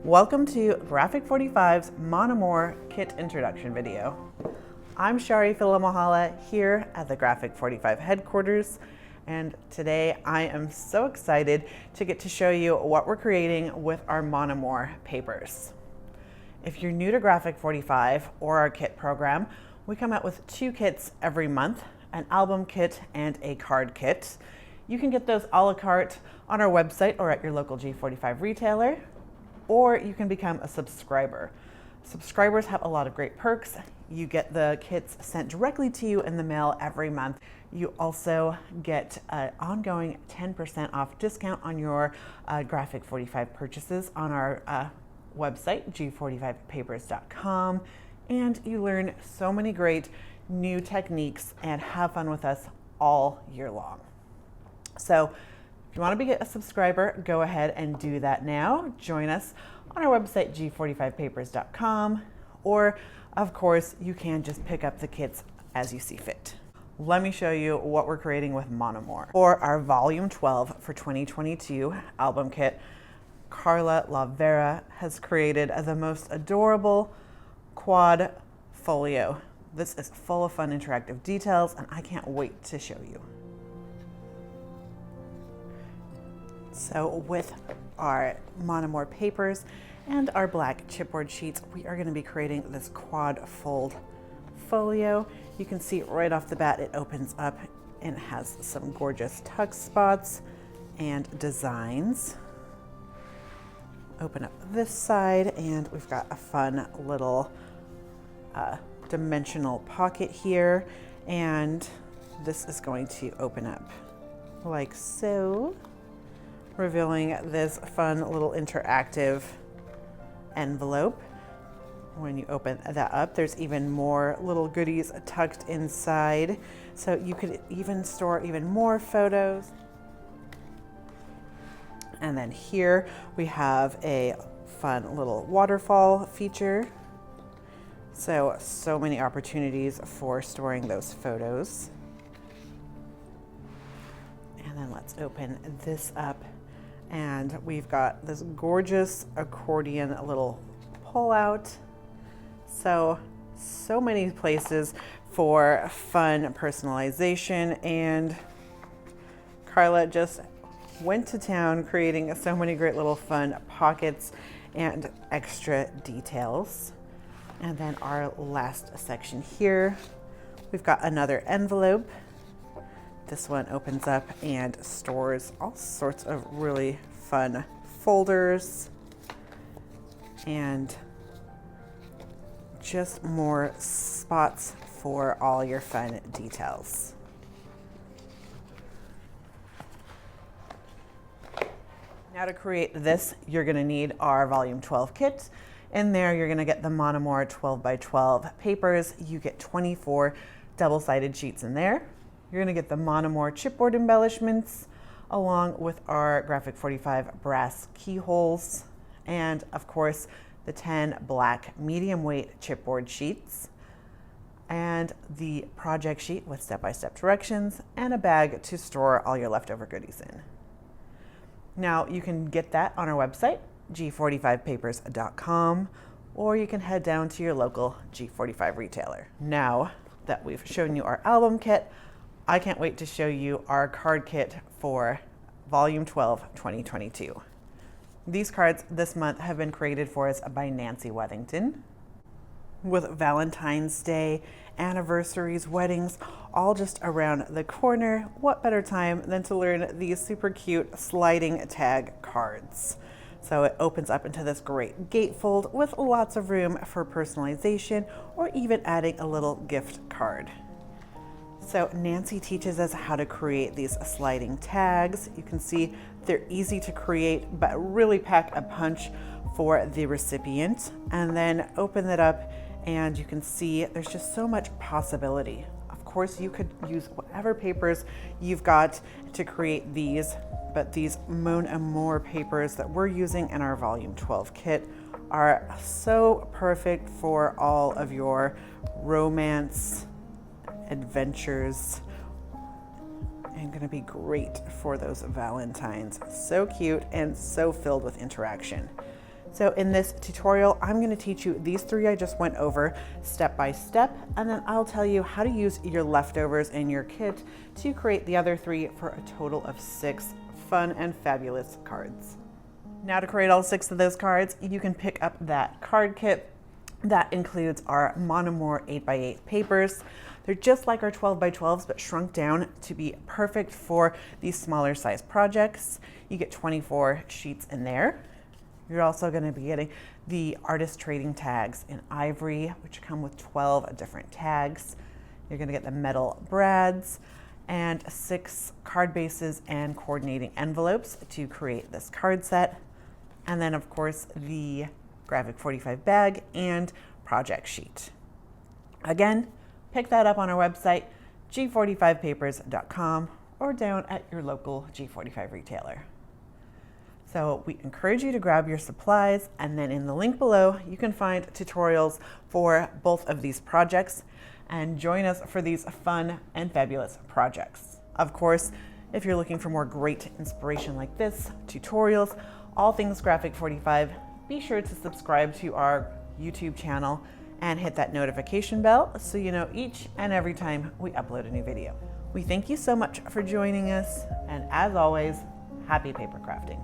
Welcome to Graphic 45's Mon Amour kit introduction video. I'm Shari Filamahala here at the Graphic 45 headquarters, and today I am so excited to get to show you what we're creating with our Mon Amour papers. If you're new to Graphic 45 or our kit program, we come out with 2 kits every month, an album kit and a card kit. You can get those a la carte on our website or at your local G45 retailer, or you can become a subscriber. Subscribers have a lot of great perks. You get the kits sent directly to you in the mail every month. You also get an ongoing 10% off discount on your Graphic 45 purchases on our website, g45papers.com, and you learn so many great new techniques and have fun with us all year long. So if you want to be a subscriber, go ahead and do that now. Join us on our website, g45papers.com, or of course, you can just pick up the kits as you see fit. Let me show you what we're creating with Mon Amour. For our volume 12 for 2022 album kit, Carla Vera has created the most adorable Quad-Folio. This is full of fun interactive details, and I can't wait to show you. So with our Mon Amour papers and our black chipboard sheets, we are going to be creating this quad fold folio. You can see right off the bat it opens up and has some gorgeous tuck spots and designs. Open up this side and we've got a fun little dimensional pocket here, and this is going to open up like so, revealing this fun little interactive envelope. When you open that up, there's even more little goodies tucked inside, so you could even store even more photos. And then here we have a fun little waterfall feature, so many opportunities for storing those photos. And then let's open this up, and we've got this gorgeous accordion little pull out. So many places for fun personalization, and Carla just went to town creating so many great little fun pockets and extra details. And then our last section here, we've got another envelope. This one opens up and stores all sorts of really fun folders and just more spots for all your fun details. Now to create this, you're going to need our volume 12 kit. In there, you're going to get the Mon Amour 12x12 papers. You get 24 double-sided sheets in there. You're going to get the Mon Amour chipboard embellishments, along with our Graphic 45 brass keyholes, and of course, the 10 black medium weight chipboard sheets, and the project sheet with step-by-step directions, and a bag to store all your leftover goodies in. Now, you can get that on our website, g45papers.com, or you can head down to your local G45 retailer. Now that we've shown you our album kit, I can't wait to show you our card kit for Volume 12, 2022. These cards this month have been created for us by Nancy Wethington. With Valentine's Day, anniversaries, weddings, all just around the corner, what better time than to learn these super cute sliding tag cards. So it opens up into this great gatefold with lots of room for personalization or even adding a little gift card. So Nancy teaches us how to create these sliding tags. You can see they're easy to create, but really pack a punch for the recipient. And then open it up and you can see there's just so much possibility. Of course, you could use whatever papers you've got to create these, but these Mon Amour papers that we're using in our Volume 12 kit are so perfect for all of your romance adventures, and gonna be great for those Valentines. So cute and so filled with interaction. So in this tutorial, I'm going to teach you these 3 I just went over step by step, and then I'll tell you how to use your leftovers in your kit to create the other 3 for a total of 6 fun and fabulous cards. Now to create all 6 of those cards, you can pick up that card kit. That includes our Mon Amour 8x8 papers. They're just like our 12x12s, but shrunk down to be perfect for these smaller size projects. You get 24 sheets in there. You're also going to be getting the artist trading tags in ivory, which come with 12 different tags. You're going to get the metal brads and 6 card bases and coordinating envelopes to create this card set. And then of course the Graphic 45 bag and project sheet. Again, pick that up on our website, g45papers.com, or down at your local G45 retailer. So we encourage you to grab your supplies, and then in the link below, you can find tutorials for both of these projects, and join us for these fun and fabulous projects. Of course, if you're looking for more great inspiration like this, tutorials, all things Graphic 45, be sure to subscribe to our YouTube channel and hit that notification bell so you know each and every time we upload a new video. We thank you so much for joining us, and as always, happy paper crafting.